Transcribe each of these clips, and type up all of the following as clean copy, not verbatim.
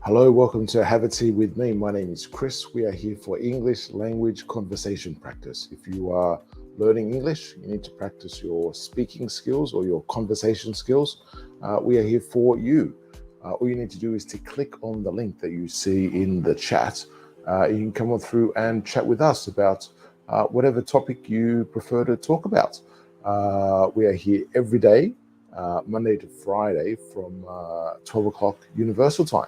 Hello, welcome to Have a Tea with me. My name is Chris. We are here for English language conversation practice. If you are learning English, you need to practice your speaking skills or your conversation skills. We are here for you. All you need to do is to click on the link that you see in the chat. You can come on through and chat with us about whatever topic you prefer to talk about. We are here every day, Monday to Friday from 12 o'clock Universal Time.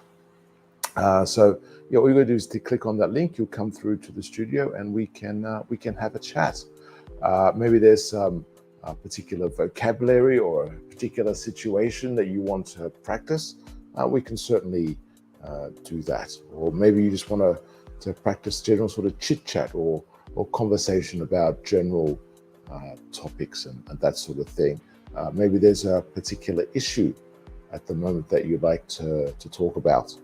So yeah, all you got to do is to click on that link. You'll come through to the studio, and we can have a chat. Maybe there's some particular vocabulary or a particular situation that you want to practice. We can certainly do that. Or maybe you just want to practice general sort of chit chat or conversation about general topics and that sort of thing. Maybe there's a particular issue at the moment that you'd like to talk about.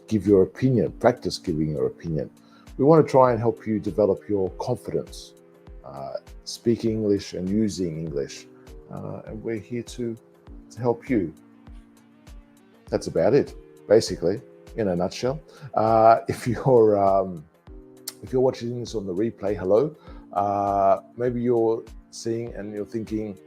Give your opinion, practice giving your opinion. We want to try and help you develop your confidence, speaking English and using English. And we're here to help you. That's about it, basically, in a nutshell. If you're watching this on the replay, hello. Maybe you're seeing and you're thinking,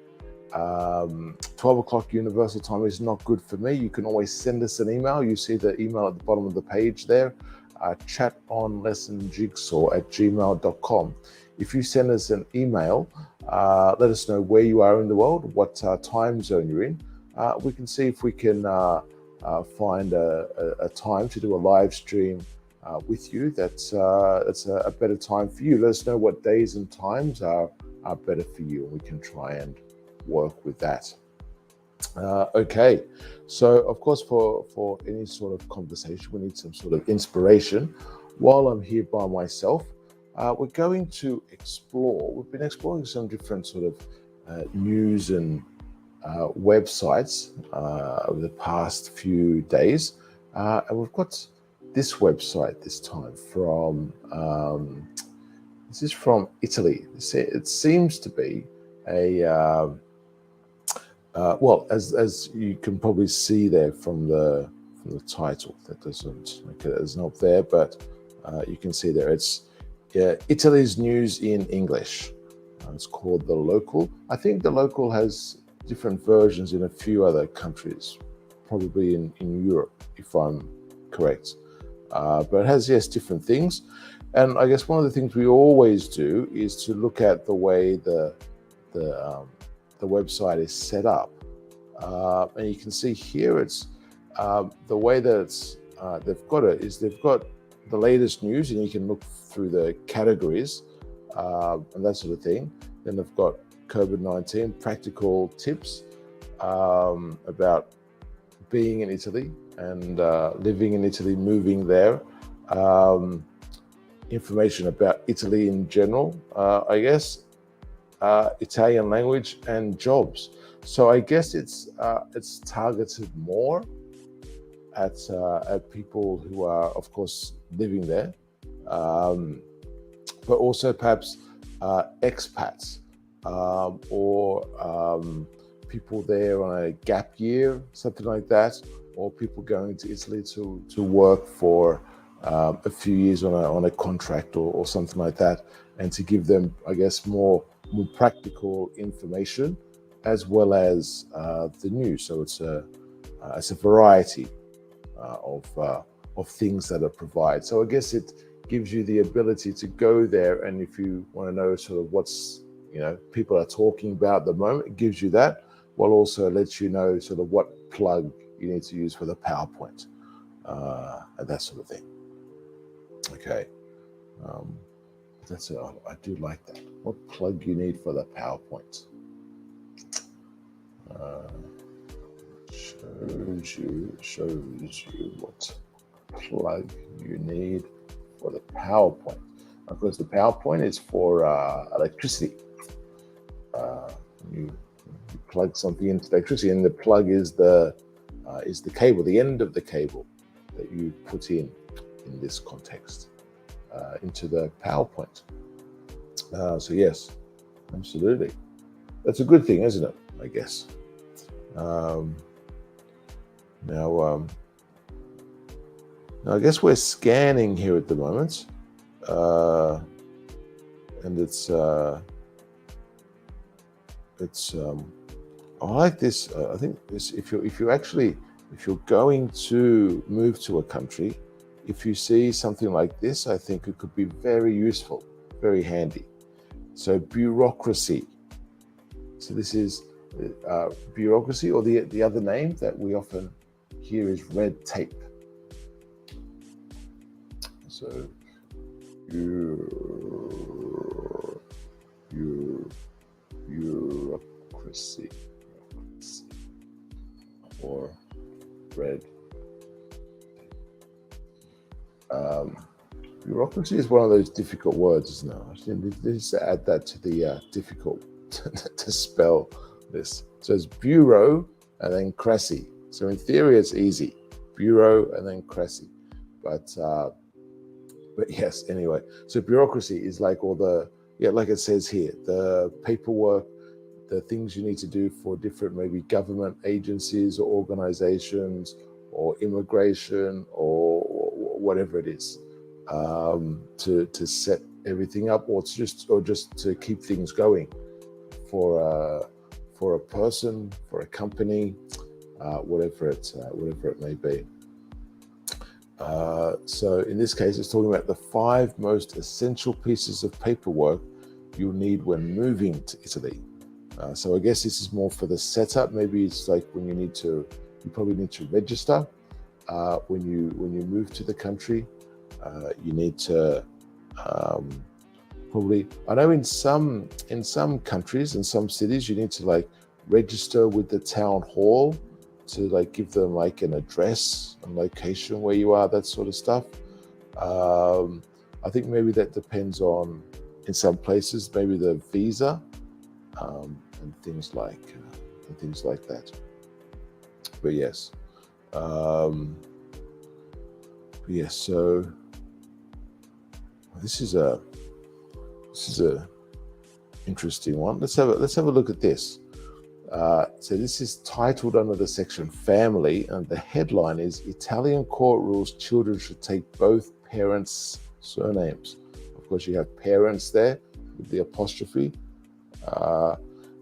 12 o'clock Universal Time is not good for me. You can always send us an email. You see the email at the bottom of the page there, chatonlessonjigsaw@gmail.com. If you send us an email, let us know where you are in the world, what time zone you're in. We can see if we can find a time to do a live stream with you. That's a better time for you. Let us know what days and times are better for you, and we can try and work with that. Okay, so of course for any sort of conversation we need some sort of inspiration. While I'm here by myself, we're going to we've been exploring some different sort of news and websites over the past few days, and we've got this website this time from this is from Italy. It seems to be a well, as you can probably see there from the title, that doesn't make it as not there, but you can see there it's Italy's news in English. It's called The Local. I think The Local has different versions in a few other countries, probably in Europe, if I'm correct. But it has, yes, different things. And I guess one of the things we always do is to look at the way the website is set up, and you can see here it's the way that it's they've got it is they've got the latest news, and you can look through the categories and that sort of thing. Then they've got COVID-19 practical tips about being in Italy and living in Italy, moving there. Information about Italy in general, I guess. Italian language and jobs. So I guess it's targeted more at people who are, of course, living there, but also perhaps expats or people there on a gap year, something like that, or people going to Italy to work for a few years on a contract or something like that, and to give them, I guess, more practical information as well as the news. So it's a variety of things that are provided. So I guess it gives you the ability to go there, and if you want to know sort of what's people are talking about at the moment, it gives you that, while also lets you know sort of what plug you need to use for the PowerPoint and that sort of thing. Okay. That's it. I do like that. What plug you need for the PowerPoint? Shows you what plug you need for the PowerPoint. Of course, the PowerPoint is for electricity. You plug something into electricity, and the plug is the cable, the end of the cable that you put in this context. Into the PowerPoint. So yes, absolutely. That's a good thing, isn't it? I guess. Now, Now, I guess we're scanning here at the moment, and it's I like this. I think this, if you're going to move to a country, if you see something like this, I think it could be very useful, very handy. So bureaucracy. So this is bureaucracy, or the other name that we often hear is red tape. So bureaucracy, or red. Bureaucracy is one of those difficult words, isn't it? I should just add that to the difficult to spell this. So it's bureau and then cracy. So in theory, it's easy. Bureau and then cracy. But yes, anyway. So bureaucracy is like all the, like it says here, the paperwork, the things you need to do for different maybe government agencies or organizations or immigration or whatever it is, to set everything up, or just to keep things going for a person, for a company, whatever it may be. So in this case, it's talking about the 5 most essential pieces of paperwork you'll need when moving to Italy. So I guess this is more for the setup. Maybe it's like when you probably need to register when you move to the country. You need to probably, I know in some countries, in some cities, you need to like register with the town hall to like give them like an address and location where you are, that sort of stuff. I think maybe that depends on, in some places, maybe the visa and things like that. But yes, so this is a interesting one. Let's have a look at this. So this is titled under the section Family, and the headline is Italian court rules children should take both parents' surnames. Of course, you have parents there with the apostrophe.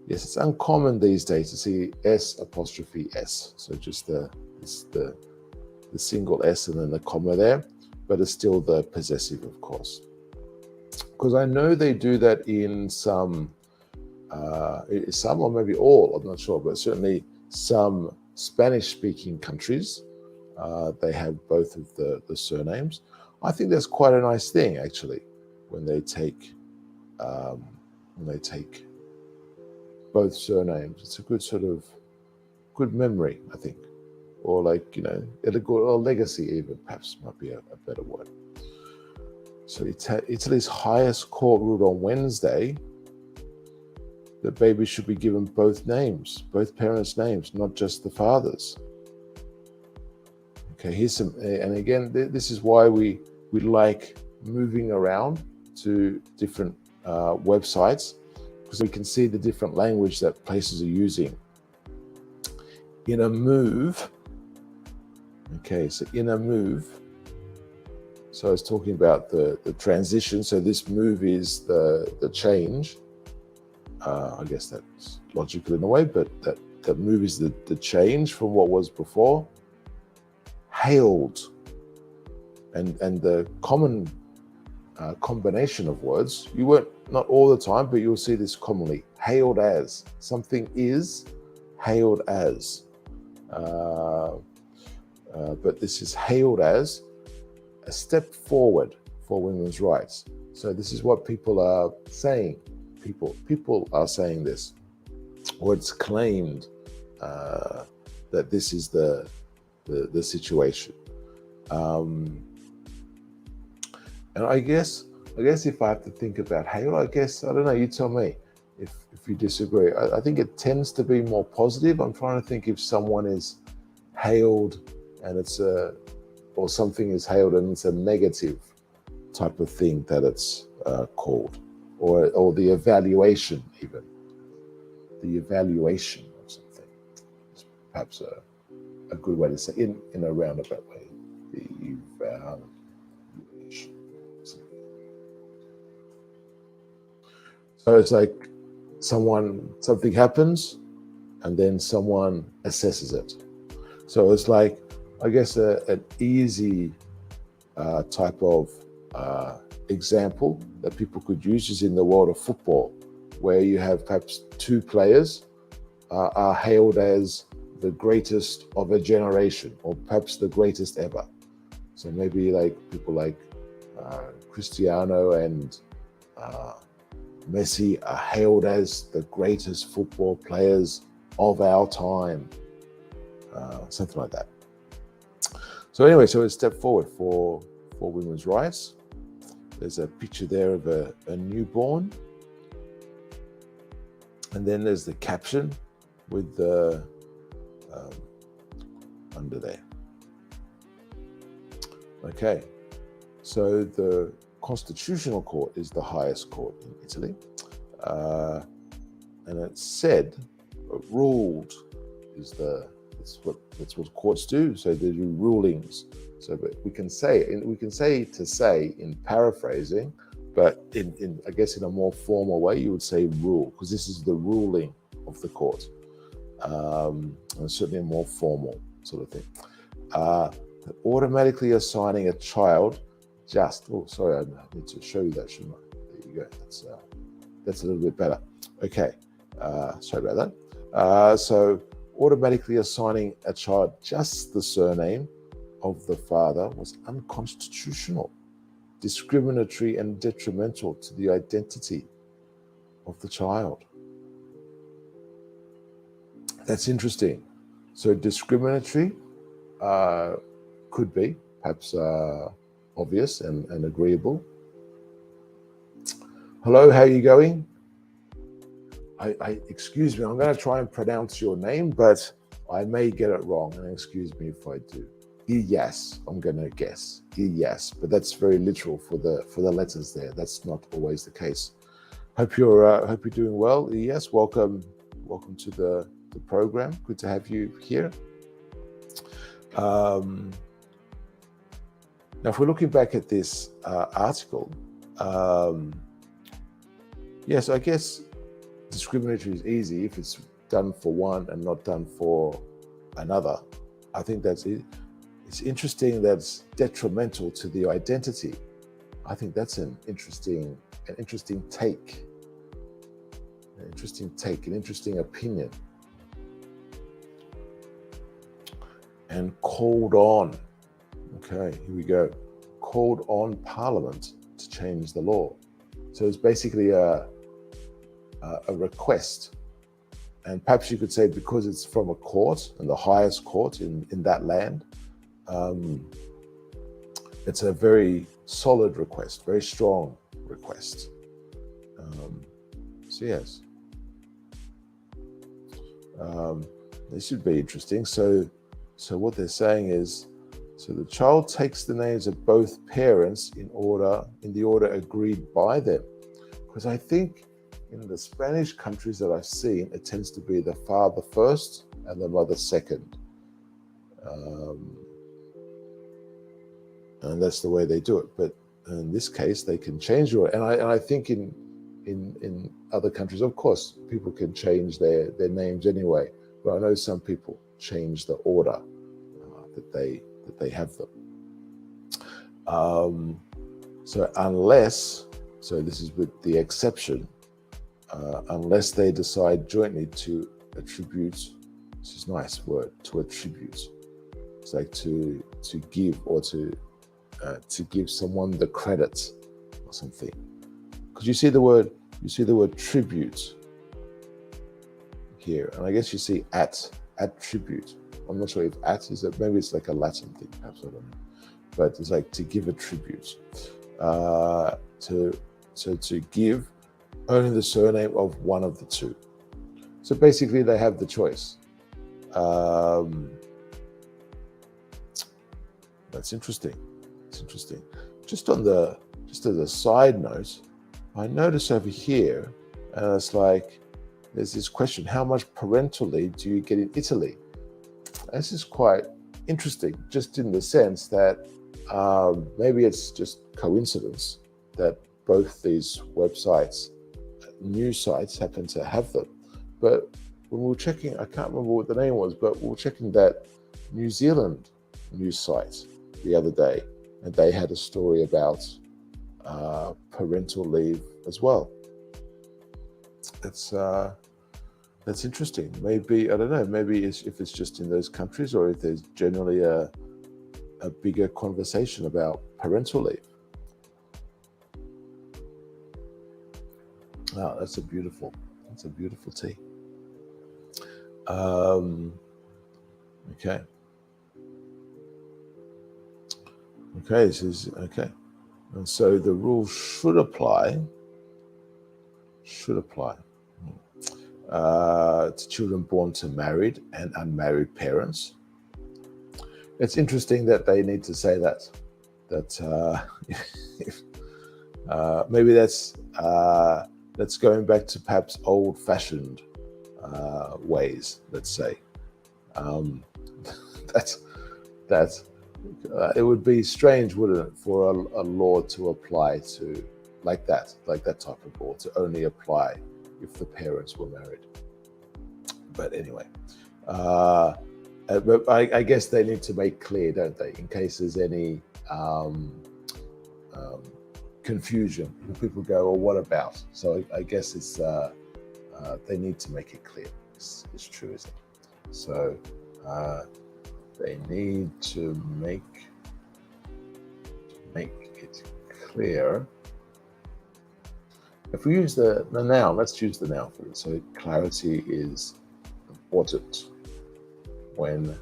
Yes, it's uncommon these days to see S''S. So just the single S and then the comma there, but it's still the possessive, of course. Because I know they do that in some or maybe all, I'm not sure, but certainly some Spanish-speaking countries, they have both of the surnames. I think that's quite a nice thing, actually, when they take both surnames. It's a good sort of good memory, I think, or like a legacy, even perhaps might be a better word. So Italy's highest court ruled on Wednesday that babies should be given both names, both parents' names, not just the father's. Okay, here's some, and again, this is why we like moving around to different websites, because we can see the different language that places are using. In a move, okay, so in a move, so I was talking about the transition. So this move is the change. I guess that's logical in a way, but that move is the change from what was before. Hailed, and the common combination of words, you won't, not all the time, but you'll see this commonly. Hailed as, something is hailed as, but this is hailed as a step forward for women's rights. So this is what people are saying. People are saying this, or it's claimed that this is the situation. And I guess if I have to think about hail, I don't know, you tell me if you disagree. I think it tends to be more positive. I'm trying to think if someone is hailed and or something is hailed and it's a negative type of thing that it's called, or the evaluation, even the evaluation of something. It's perhaps a good way to say, in a roundabout way, the So it's like something happens, and then someone assesses it. So it's like, I guess, an easy type of example that people could use is in the world of football, where you have perhaps two players are hailed as the greatest of a generation, or perhaps the greatest ever. So maybe like people like Cristiano and Messi are hailed as the greatest football players of our time, something like that. So anyway, so a step forward for women's rights. There's a picture there of a newborn, and then there's the caption with the under there. Okay, so the Constitutional Court is the highest court in Italy, and it said, ruled is that's what courts do. So they do rulings. So, but we can say in paraphrasing, but in I guess in a more formal way, you would say rule, because this is the ruling of the court, and certainly a more formal sort of thing. Automatically assigning a child sorry, I need to show you that, shouldn't I? There you go. That's a little bit better. Okay, sorry about that. So automatically assigning a child just the surname of the father was unconstitutional, discriminatory, and detrimental to the identity of the child. That's interesting. So discriminatory could be perhaps obvious and agreeable. Hello, how are you going? Excuse me, I'm going to try and pronounce your name, but I may get it wrong, and excuse me if I do. Yes, I'm going to guess. Yes, but that's very literal for the letters there. That's not always the case. Hope you're doing well. Yes, welcome to the program. Good to have you here. Now, if we're looking back at this article, yes, I guess discriminatory is easy if it's done for one and not done for another. I think that's it. It's interesting that's detrimental to the identity. I think that's an interesting take, an interesting opinion. And called on. Okay, here we go. Called on Parliament to change the law. So it's basically a request. And perhaps you could say, because it's from a court, and the highest court in that land, it's a very solid request, very strong request. So yes, this should be interesting. So what they're saying is, so the child takes the names of both parents in the order agreed by them. Because I think in the Spanish countries that I've seen, it tends to be the father first and the mother second. And that's the way they do it. But in this case, they can change your, and I think in other countries, of course, people can change their names anyway. But I know some people change the order that they have them. So this is with the exception, unless they decide jointly to attribute, this is a nice word, to attribute. It's like to give, or to give someone the credit or something. Because you see the word tribute here, and I guess you see attribute. I'm not sure if at is it, maybe it's like a Latin thing, perhaps, I don't know. But it's like to give a tribute, to give only the surname of one of the two. So basically, they have the choice. That's interesting. It's interesting. Just as a side note, I notice over here, and it's like there's this question: how much parental leave do you get in Italy? This is quite interesting, just in the sense that maybe it's just coincidence that both these websites, news sites, happen to have them. But when we were checking, I can't remember what the name was, but we were checking that New Zealand news site the other day, and they had a story about parental leave as well. That's interesting. Maybe, I don't know, maybe if it's just in those countries, or if there's generally a bigger conversation about parental leave. Oh, that's a beautiful tea. Okay. Okay, this is okay. And so the rule should apply to children born to married and unmarried parents. It's interesting that they need to say that maybe that's going back to perhaps old-fashioned ways. Let's say that's it would be strange, wouldn't it, for a law to apply to like that type of law to only apply if the parents were married. But anyway, but I guess they need to make clear, don't they, in case there's any confusion. People go, well, what about? So I guess it's they need to make it clear. It's true, isn't it? So they need to make it clear. If we use the noun, let's use the noun for it. So clarity is important when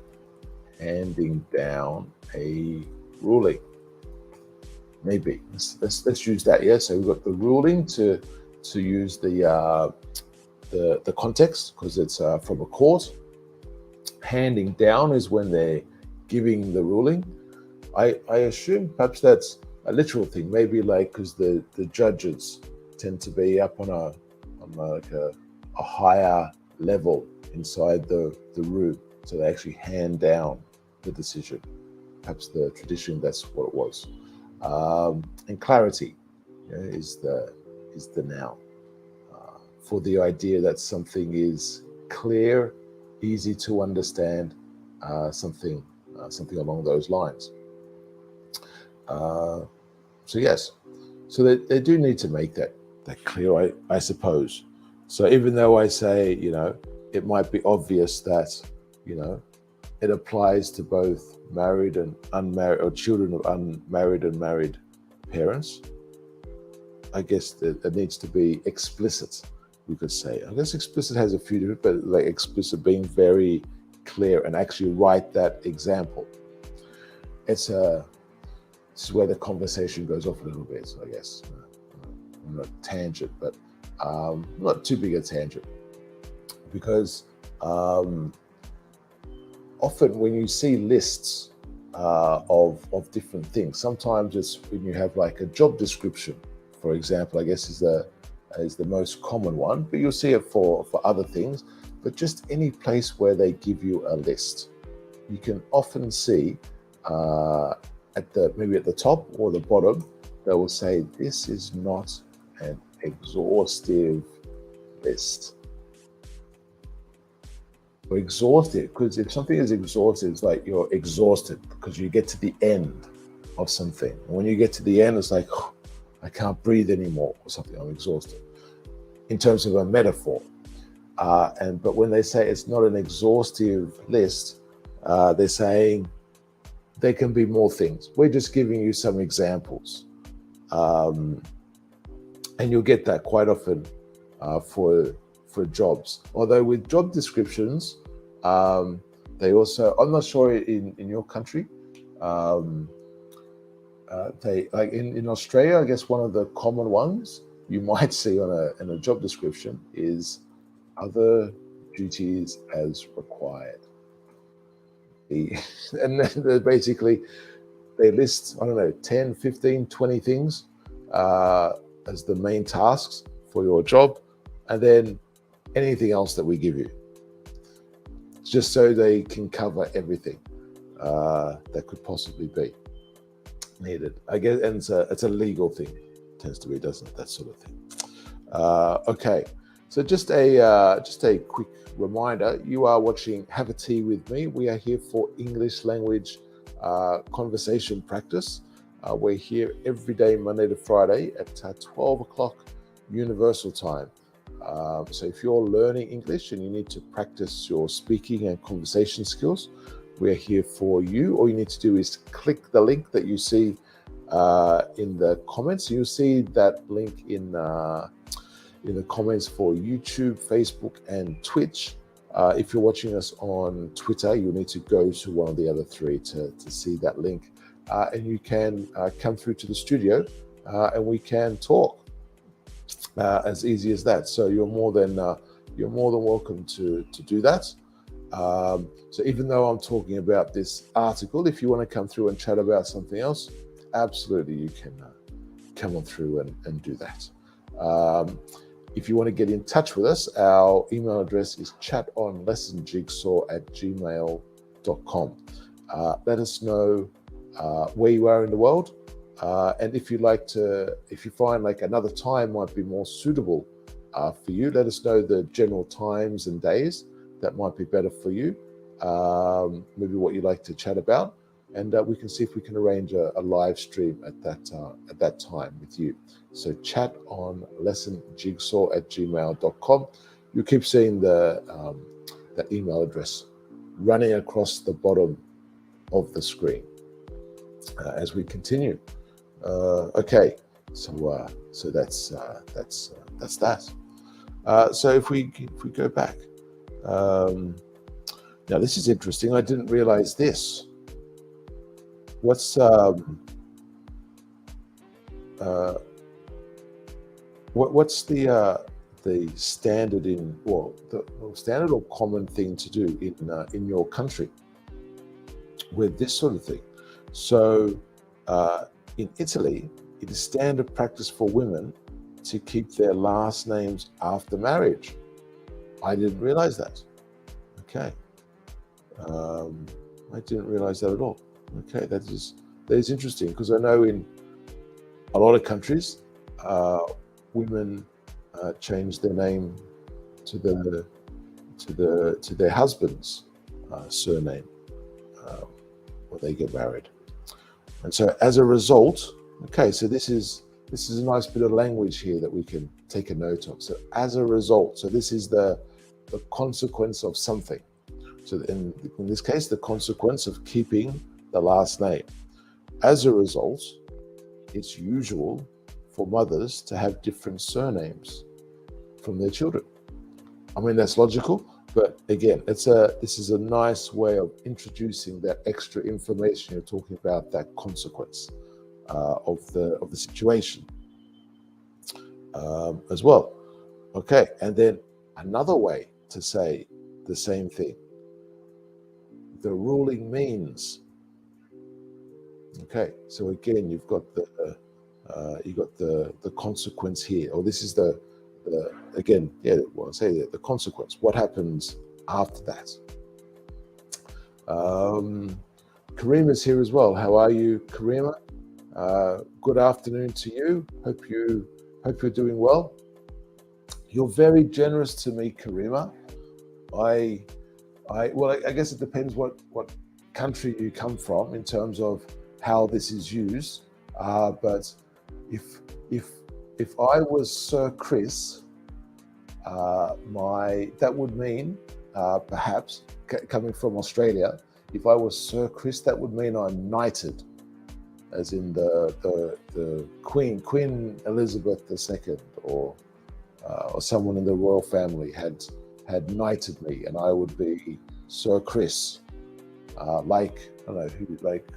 handing down a ruling. Maybe let's use that. Yeah. So we've got the ruling to use the context, because it's from a court. Handing down is when they're giving the ruling. I assume perhaps that's a literal thing. Maybe like because the judges tend to be up on a higher level inside the room, so they actually hand down the decision. Perhaps the tradition, that's what it was. And clarity is the noun for the idea that something is clear, easy to understand, something along those lines. So yes, so they do need to make that clear, I suppose. So even though I say, it might be obvious that, it applies to both married and unmarried, or children of unmarried and married parents, I guess that it needs to be explicit, we could say. I guess explicit has a few different, but like explicit being very clear and actually write that example. This is where the conversation goes off a little bit, so I guess. On a tangent, but not too big a tangent, because often when you see lists of different things, sometimes it's when you have like a job description, for example, I guess is the most common one, but you'll see it for other things. But just any place where they give you a list, you can often see maybe at the top or the bottom, they will say this is not an exhaustive list. Or exhaustive, because if something is exhaustive, it's like you're exhausted because you get to the end of something. And when you get to the end, it's like, oh, I can't breathe anymore, or something. I'm exhausted. In terms of a metaphor, but when they say it's not an exhaustive list, they're saying there can be more things. We're just giving you some examples. And you'll get that quite often for jobs. Although with job descriptions, they also, I'm not sure in your country, they like in Australia, I guess one of the common ones you might see in a job description is other duties as required. And then basically they list, I don't know, 10, 15, 20 things as the main tasks for your job, and then anything else that we give you, just so they can cover everything that could possibly be. needed. I guess, and it's a legal thing, tends to be, doesn't it? That sort of thing. Okay, so just a quick reminder: you are watching Have a Tea with me. We are here for English language conversation practice. We're here every day, Monday to Friday at 12 o'clock Universal Time. So if you're learning English and you need to practice your speaking and conversation skills, we're here for you. All you need to do is click the link that you see in the comments. You'll see that link in the comments for YouTube, Facebook, and Twitch. If you're watching us on Twitter, you'll need to go to one of the other three to see that link. And you can come through to the studio and we can talk. As easy as that. So you're more than welcome to do that. So even though I'm talking about this article, if you want to come through and chat about something else, absolutely you can come on through and do that. If you want to get in touch with us, our email address is chatonlessonjigsaw@gmail.com. Let us know where you are in the world. And if you find like another time might be more suitable for you, let us know the general times and days that might be better for you. Maybe what you'd like to chat about, and we can see if we can arrange a live stream at that time with you. So chat on lessonjigsaw@gmail.com. You keep seeing that email address running across the bottom of the screen as we continue. Okay, so that's that. So if we go back, now this is interesting. I didn't realize this. What's the standard the standard or common thing to do in your country with this sort of thing? So in Italy, it is standard practice for women to keep their last names after marriage. I didn't realize that. Okay. I didn't realize that at all. Okay, that is interesting, because I know in a lot of countries, women change their name to their husband's surname when they get married. And so as a result, okay, so this is a nice bit of language here that we can take a note of. So as a result, so this is the consequence of something. So in this case, the consequence of keeping the last name. As a result, it's usual for mothers to have different surnames from their children. I mean, that's logical. But again, this is a nice way of introducing that extra information. You're talking about that consequence of the situation as well. Okay, and then another way to say the same thing: the ruling means. Okay, so again, you've got the consequence here, or this is the consequence. What happens after that? Karima's here as well. How are you, Karima? Good afternoon to you. Hope you're doing well. You're very generous to me, Karima. I guess it depends what country you come from in terms of how this is used. But if I was Sir Chris, that would mean perhaps coming from Australia. If I was Sir Chris, that would mean I'm knighted, as in the Queen Elizabeth II, or someone in the royal family had knighted me, and I would be Sir Chris. Like I don't know who, like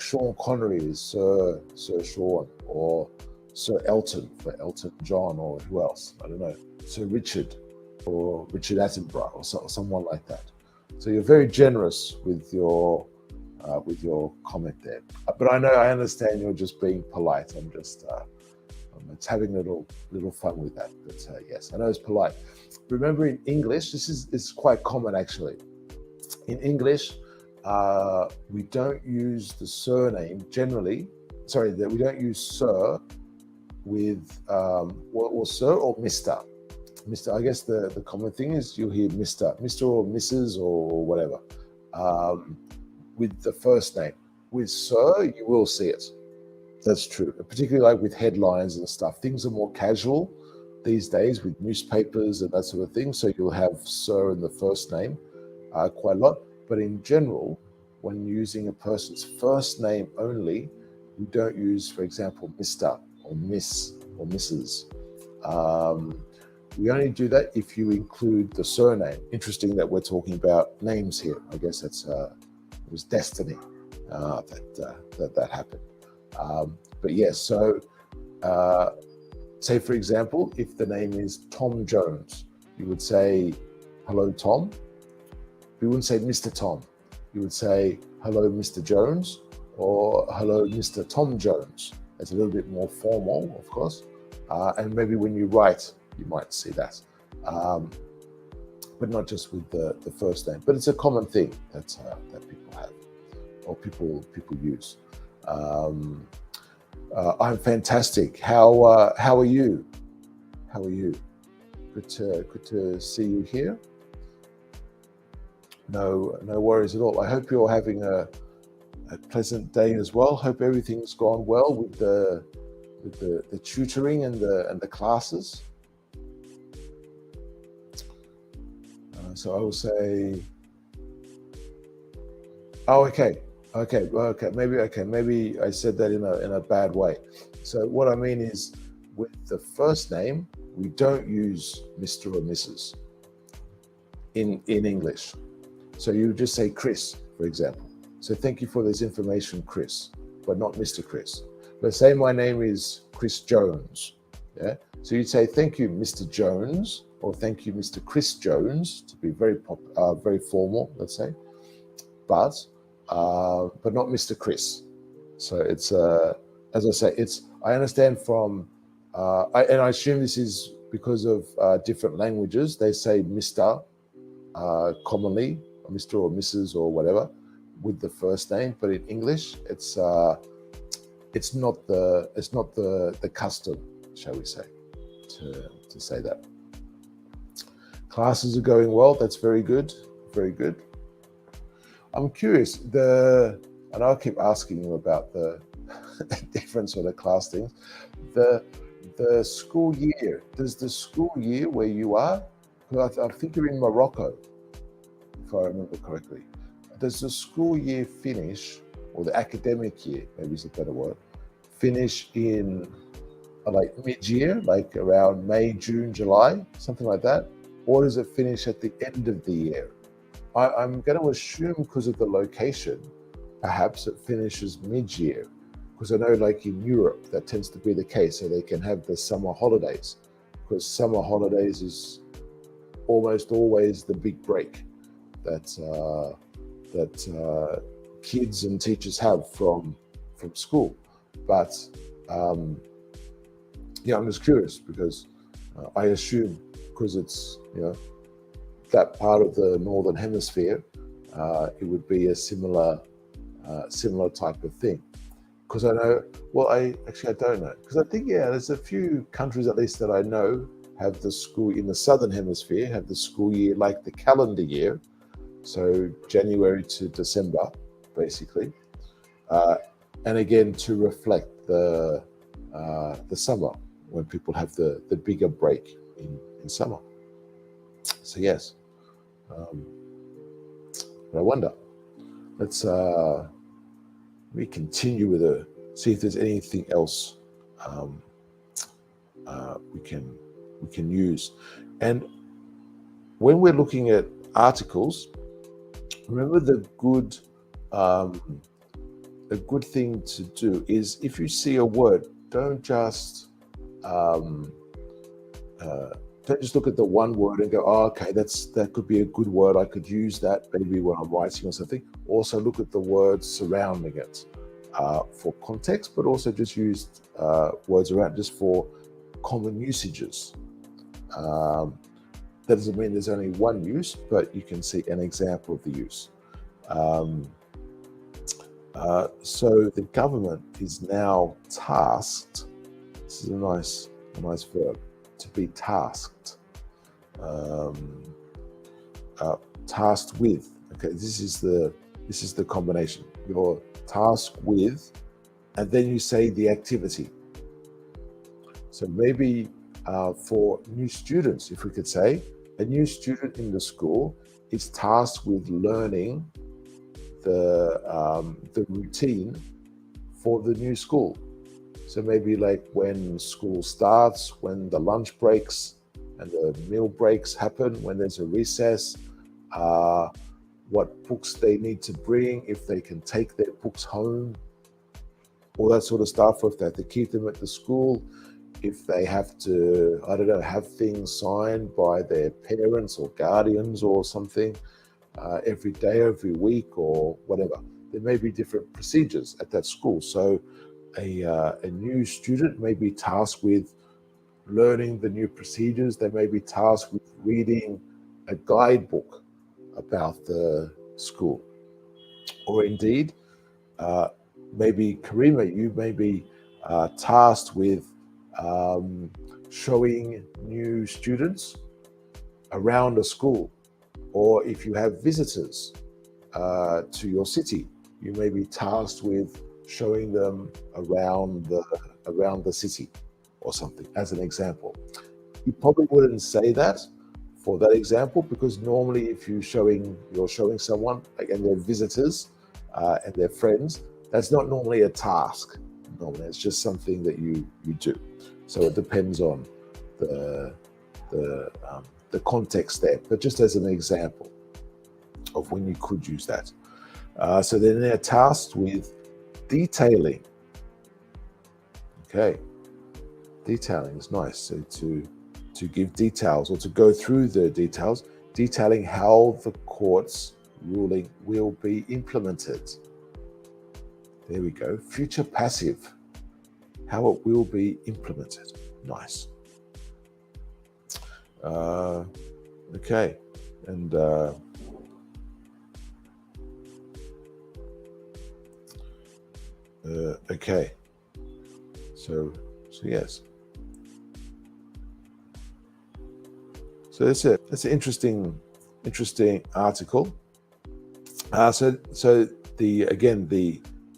Sean Connery is Sir Sean, or Sir Elton for Elton John, or who else? I don't know. Sir Richard, or Richard Attenborough, or someone like that. So you're very generous with your comment there. But I understand you're just being polite. I'm just having a little fun with that. But yes, I know it's polite. Remember, in English, this is quite common actually. In English, We don't use the surname generally. Sorry, that we don't use sir with or sir or Mr. Mr. I guess the common thing is you'll hear Mr. or Mrs. or whatever with the first name. With sir, you will see it. That's true, particularly like with headlines and stuff. Things are more casual these days with newspapers and that sort of thing. So you'll have sir in the first name quite a lot. But in general, when using a person's first name only, we don't use, for example, Mr. or Miss or Mrs. We only do that if you include the surname. Interesting that we're talking about names here. I guess it was destiny that happened. But yes, so say for example, if the name is Tom Jones, you would say, hello, Tom. You wouldn't say Mr. Tom. You would say, hello, Mr. Jones, or hello, Mr. Tom Jones. It's a little bit more formal, of course. And maybe when you write, you might see that. But not just with the first name. But it's a common thing that people have, or people use. I'm fantastic. How are you? How are you? Good to see you here. No worries at all. I hope you're having a pleasant day as well. Hope everything's gone well with the tutoring and the classes. So I will say, oh, okay. Maybe I said that in a bad way. So what I mean is, with the first name, we don't use Mr. or Mrs. in English. So you just say Chris, for example. So thank you for this information, Chris, but not Mr. Chris. Let's say my name is Chris Jones. Yeah. So you'd say thank you, Mr. Jones, or thank you, Mr. Chris Jones, to be very formal, let's say. But not Mr. Chris. So it's as I say, I understand from and I assume this is because of different languages. They say Mr. Commonly, or Mr. or Mrs. or whatever, with the first name, but in English, it's not the custom, shall we say, to say that. Classes are going well. That's very good. Very good. I'm curious. And I'll keep asking you about the different sort of class things. The school year. Does the school year where you are? Because I think you're in Morocco, if I remember correctly. Does the school year finish, or the academic year, maybe is a better word, finish in like mid-year, like around May, June, July, something like that? Or does it finish at the end of the year? I'm going to assume, because of the location, perhaps it finishes mid-year, because I know like in Europe that tends to be the case, so they can have the summer holidays, because summer holidays is almost always the big break that kids and teachers have from school. But yeah, I'm just curious, because I assume, because it's that part of the northern hemisphere, it would be a similar type of thing. Because I know, well, I don't know, because I think there's a few countries at least that I know have the school in the southern hemisphere, have the school year like the calendar year, so January to December, basically, and again to reflect the summer, when people have the bigger break in summer. So yes, but I wonder. Let's we continue with see if there's anything else we can use. And when we're looking at articles, remember the good thing to do is, if you see a word, don't just look at the one word and go, oh, okay, that could be a good word. I could use that maybe when I'm writing or something. Also look at the words surrounding it for context, but also just use words around just for common usages. That doesn't mean there's only one use, but you can see an example of the use. Um, so the government is now tasked. This is a nice verb, to be tasked. Um, Tasked with. Okay, this is the combination. You're tasked with, and then you say the activity. So maybe for new students, if we could say, a new student in the school is tasked with learning the routine for the new school. So maybe like when school starts, when the lunch breaks and the meal breaks happen, when there's a recess, uh, what books they need to bring, if they can take their books home, all that sort of stuff, or if they have to keep them at the school, if they have to, I don't know, have things signed by their parents or guardians or something every day, every week, or whatever. There may be different procedures at that school. So a new student may be tasked with learning the new procedures. They may be tasked with reading a guidebook about the school. Or indeed, uh, maybe Karima, you may be tasked with um, showing new students around a school. Or if you have visitors to your city, you may be tasked with showing them around the city or something, as an example. You probably wouldn't say that for that example, because normally if you're showing someone, like, and they're visitors and they're friends, that's not normally a task. Normally it's just something that you do. So it depends on the the the context there, but just as an example of when you could use that. So then they're tasked with detailing. Okay, detailing is nice. So to give details, or to go through the details, detailing how the court's ruling will be implemented. There we go. Future passive, how it will be implemented. Nice. Okay, and okay, so yes. So that's it. That's an interesting article. So the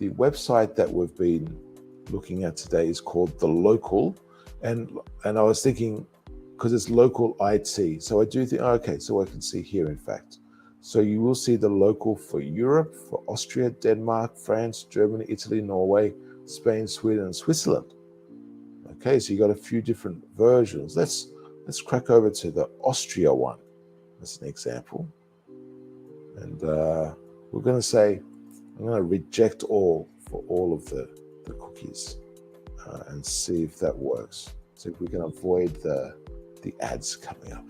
website that we've been looking at today is called The Local, and I was thinking, because it's local IT, so I do think, okay, so I can see here, in fact. So you will see The Local for Europe, for Austria, Denmark, France, Germany, Italy, Norway, Spain, Sweden, and Switzerland. Okay, so you got a few different versions. Let's crack over to the Austria one as an example. And we're going to say, I'm going to reject all for all of the cookies and see if that works. See if we can avoid the ads coming up.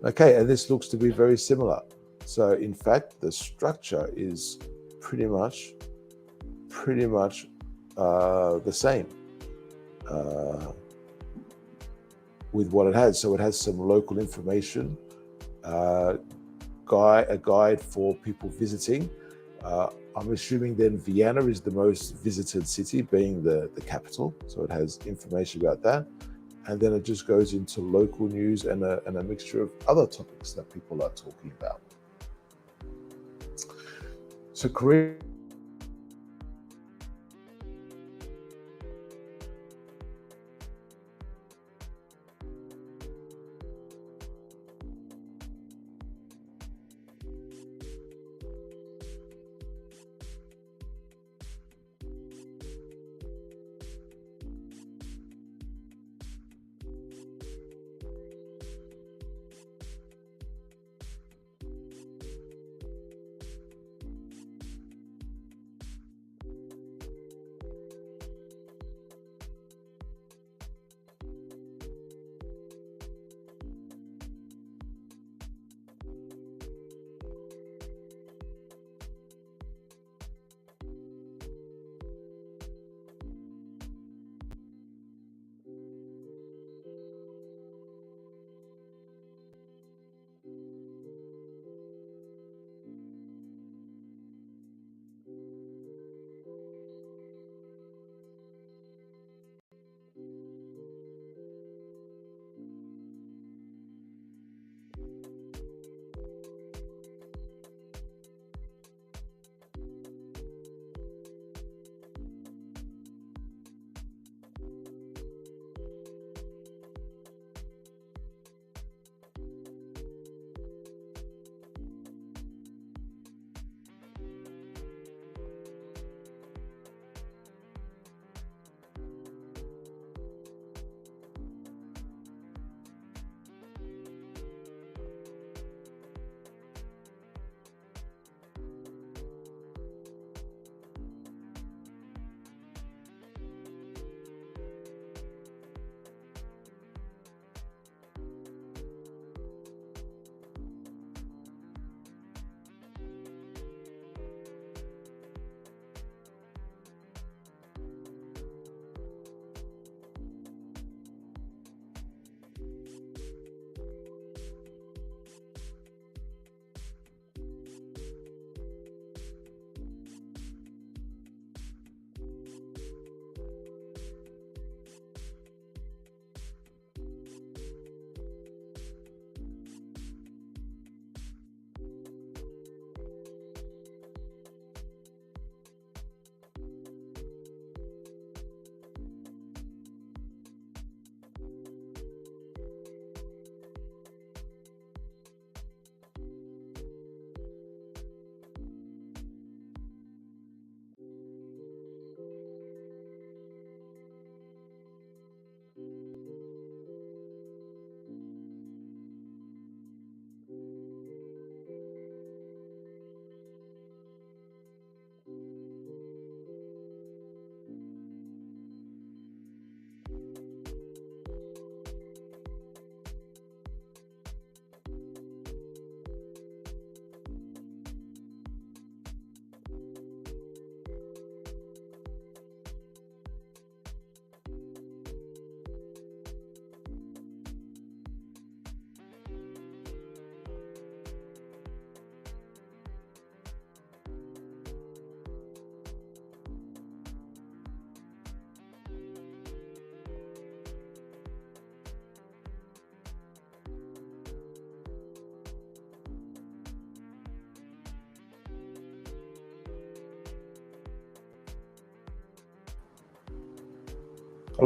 Okay, and this looks to be very similar. So in fact, the structure is pretty much the same with what it has. So it has some local information, a guide for people visiting. I'm assuming then Vienna is the most visited city, being the capital. So it has information about that. And then it just goes into local news and a mixture of other topics that people are talking about. So Korea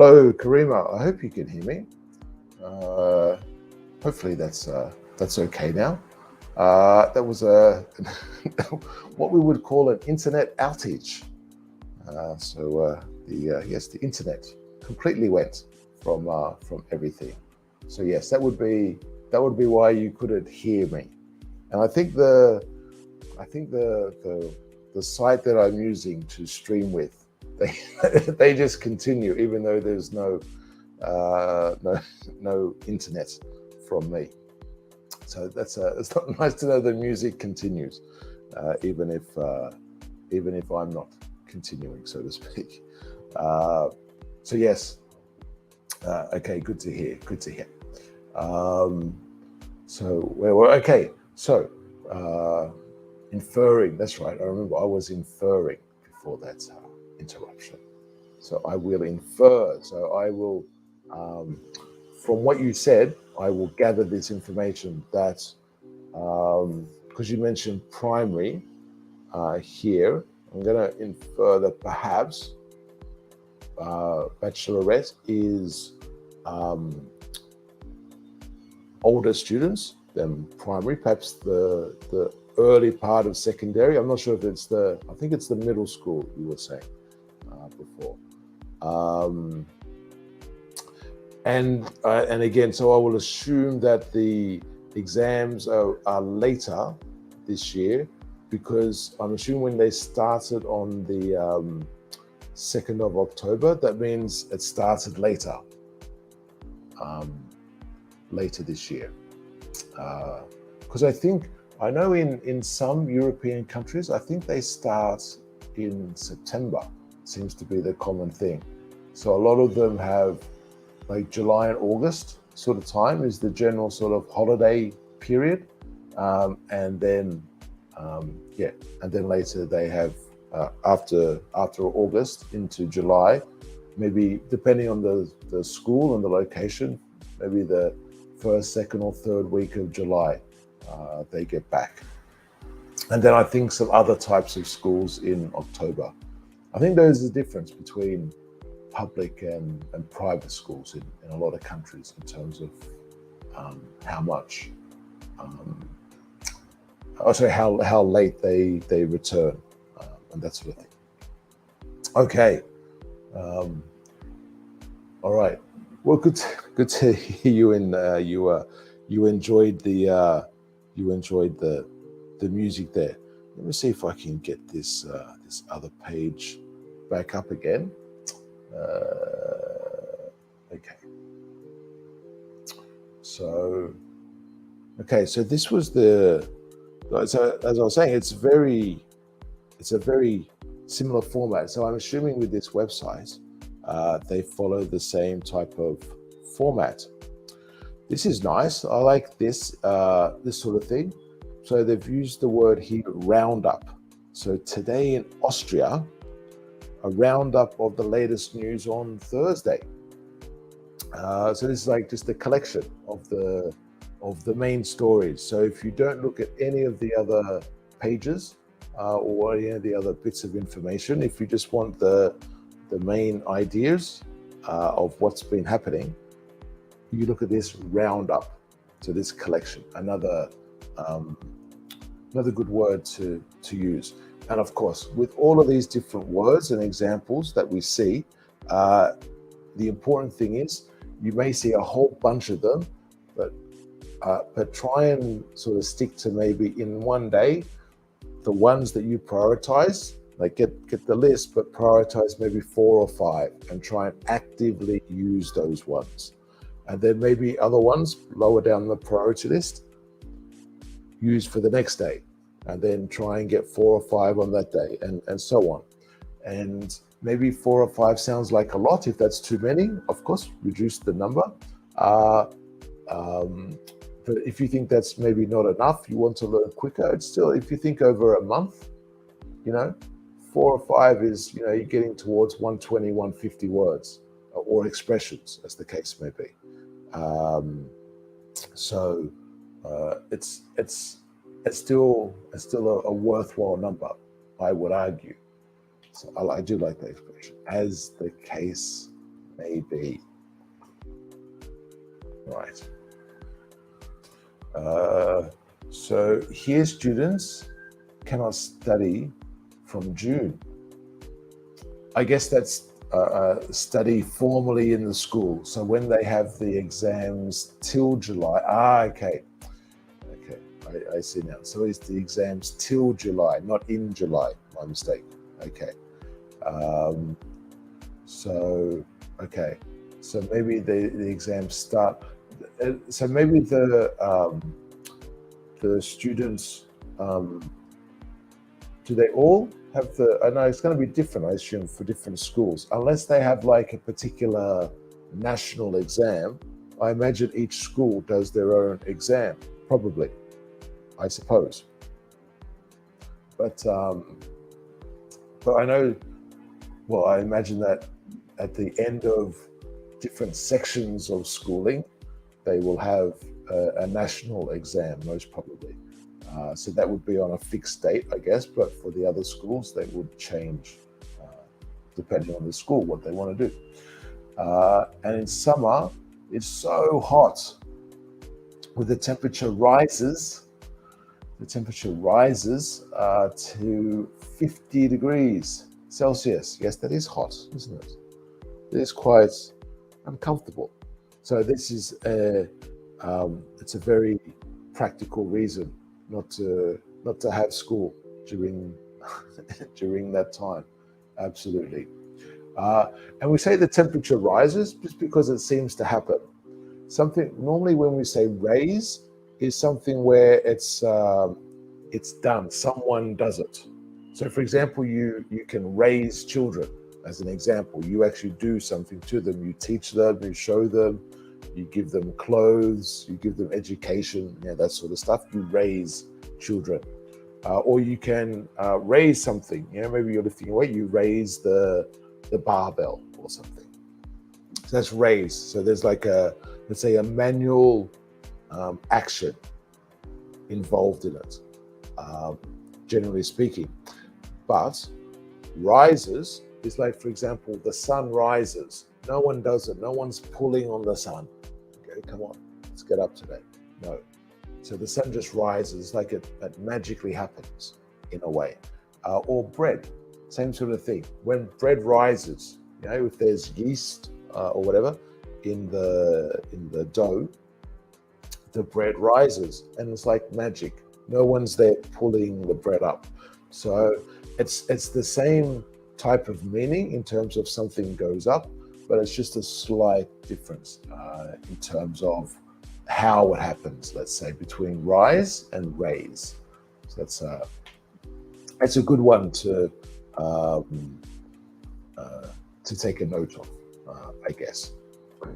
Hello, Karima. I hope you can hear me. Hopefully that's okay now. That was a what we would call an internet outage. The internet completely went from everything. So yes, that would be why you couldn't hear me. And I think the site that I'm using to stream with, they they just continue even though there's no no internet from me. So it's not nice to know the music continues, even if I'm not continuing, so to speak. Uh, so yes, okay, good to hear. Good to hear. Um, so we're okay. So uh, inferring. That's right. I remember I was inferring before that interruption. So I will infer. So I will, um, from what you said, I will gather this information that because you mentioned primary here, I'm going to infer that perhaps bachelorette is um, older students than primary, perhaps the early part of secondary. I'm not sure if I think it's the middle school you were saying before. Um, and again, so I will assume that the exams are later this year because I'm assuming when they started on the 2nd of October, that means it started later, um, later this year. Because I know in some European countries, I think they start in September, seems to be the common thing. So a lot of them have like July and August sort of time is the general sort of holiday period. And then, and then later they have after August into July, maybe depending on the school and the location, maybe the first, second, or third week of July, they get back. And then I think some other types of schools in October. I think there's a difference between public and private schools in a lot of countries in terms of how much, also how late they return and that sort of thing. Okay, all right. Well, good to hear you and you enjoyed the music there. Let me see if I can get this this other page back up again. Okay. So this was so as I was saying, it's a very similar format. So I'm assuming with this website, they follow the same type of format. This is nice. I like this this sort of thing. So they've used the word here, roundup. So today in Austria, a roundup of the latest news on Thursday. So this is like just a collection of the main stories. So if you don't look at any of the other pages or any of the other bits of information, if you just want the main ideas of what's been happening, you look at this roundup. So this collection, another good word to use. And of course, with all of these different words and examples that we see, the important thing is you may see a whole bunch of them, but try and sort of stick to maybe in one day the ones that you prioritize. Like get the list, but prioritize maybe 4 or 5 and try and actively use those ones. And then maybe other ones lower down the priority list, use for the next day, and then try and get 4 or 5 on that day, and so on. And maybe 4 or 5 sounds like a lot. If that's too many, of course, reduce the number. But if you think that's maybe not enough, you want to learn quicker, it's still, if you think over a month, 4 or 5 is, you're getting towards 120, 150 words or expressions, as the case may be. So it's still a worthwhile number, I would argue. So I do like that expression, as the case maybe. Right. So here students cannot study from June. I guess that's study formally in the school. So when they have the exams till July. Okay. I see now. So it's the exams till July, not in July. My mistake. Okay. So maybe the exams start. So maybe the students, do they all have the? I know it's going to be different, I assume, for different schools, unless they have like a particular national exam. I imagine each school does their own exam, probably, I suppose. But I know. Well, I imagine that at the end of different sections of schooling, they will have a national exam, most probably. So that would be on a fixed date, I guess. But for the other schools, they would change depending on the school, what they want to do. And in summer, it's so hot. When the temperature rises to 50 degrees Celsius. Yes, that is hot, isn't it? It is quite uncomfortable. So this is it's a very practical reason not to have school during that time. Absolutely. And we say the temperature rises just because it seems to happen. Something normally when we say raise is something where it's done. Someone does it. So, for example, you can raise children. As an example, you actually do something to them. You teach them, you show them, you give them clothes, you give them education, that sort of stuff. You raise children. Or you can raise something. Maybe you're lifting a weight. You raise the barbell or something. So that's raise. So there's like let's say a manual action involved in it, generally speaking. But rises is like, for example, the sun rises. No one does it. No one's pulling on the sun. Okay, come on, let's get up today. No. So the sun just rises, like it magically happens in a way. Or bread, same sort of thing. When bread rises, if there's yeast or whatever in the dough, the bread rises, and it's like magic. No one's there pulling the bread up. So it's the same type of meaning in terms of something goes up, but it's just a slight difference in terms of how it happens, let's say, between rise and raise. So that's a good one to take a note of, I guess.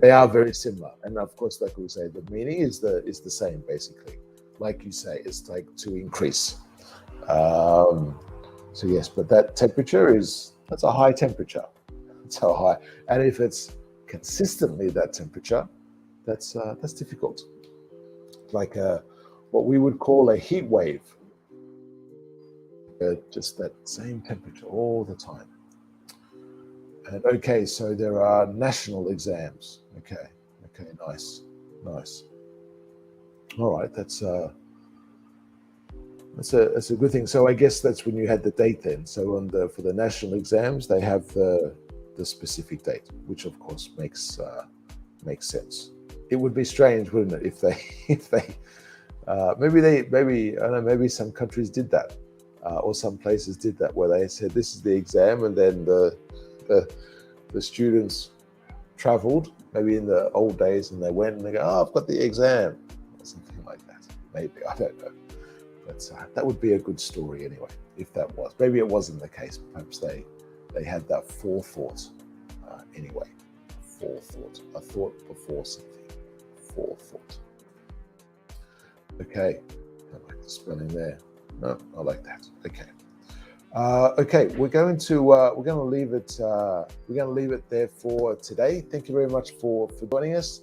They are very similar, and of course, like we say, the meaning is the same basically. Like you say, it's like to increase. So yes, but that temperature that's a high temperature. It's so high, and if it's consistently that temperature, that's difficult. Like what we would call a heat wave. Just that same temperature all the time. And okay, so there are national exams. Okay, nice. All right, that's a good thing. So I guess that's when you had the date then. So for the national exams, they have the specific date, which of course makes sense. It would be strange, wouldn't it, if they maybe I don't know, maybe some countries did that, or some places did that, where they said this is the exam, and then the students traveled maybe in the old days, and they went and they go, oh, I've got the exam, or something like that. Maybe, I don't know. But that would be a good story anyway, if that was. Maybe it wasn't the case. Perhaps they had that forethought anyway. Forethought. A thought before something. Forethought. Okay. I like the spelling there. No, I like that. Okay. Okay, we're going to leave it there for today. Thank you very much for joining us.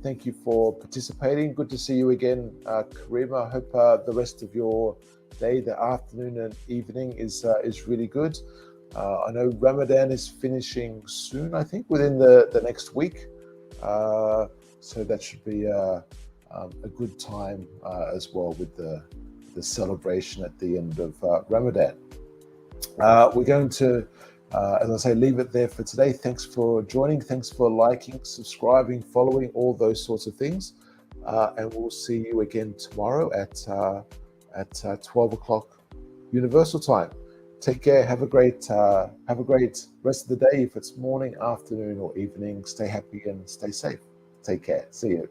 Thank you for participating. Good to see you again, Karima. I hope the rest of your day, the afternoon and evening is really good. I know Ramadan is finishing soon, I think, within the next week. So that should be a good time as well with the celebration at the end of Ramadan. We're going to, as I say, leave it there for today. Thanks for joining. Thanks for liking, subscribing, following, all those sorts of things. And we'll see you again tomorrow at 12 o'clock Universal Time. Take care. Have a great rest of the day. If it's morning, afternoon, or evening, stay happy and stay safe. Take care. See you.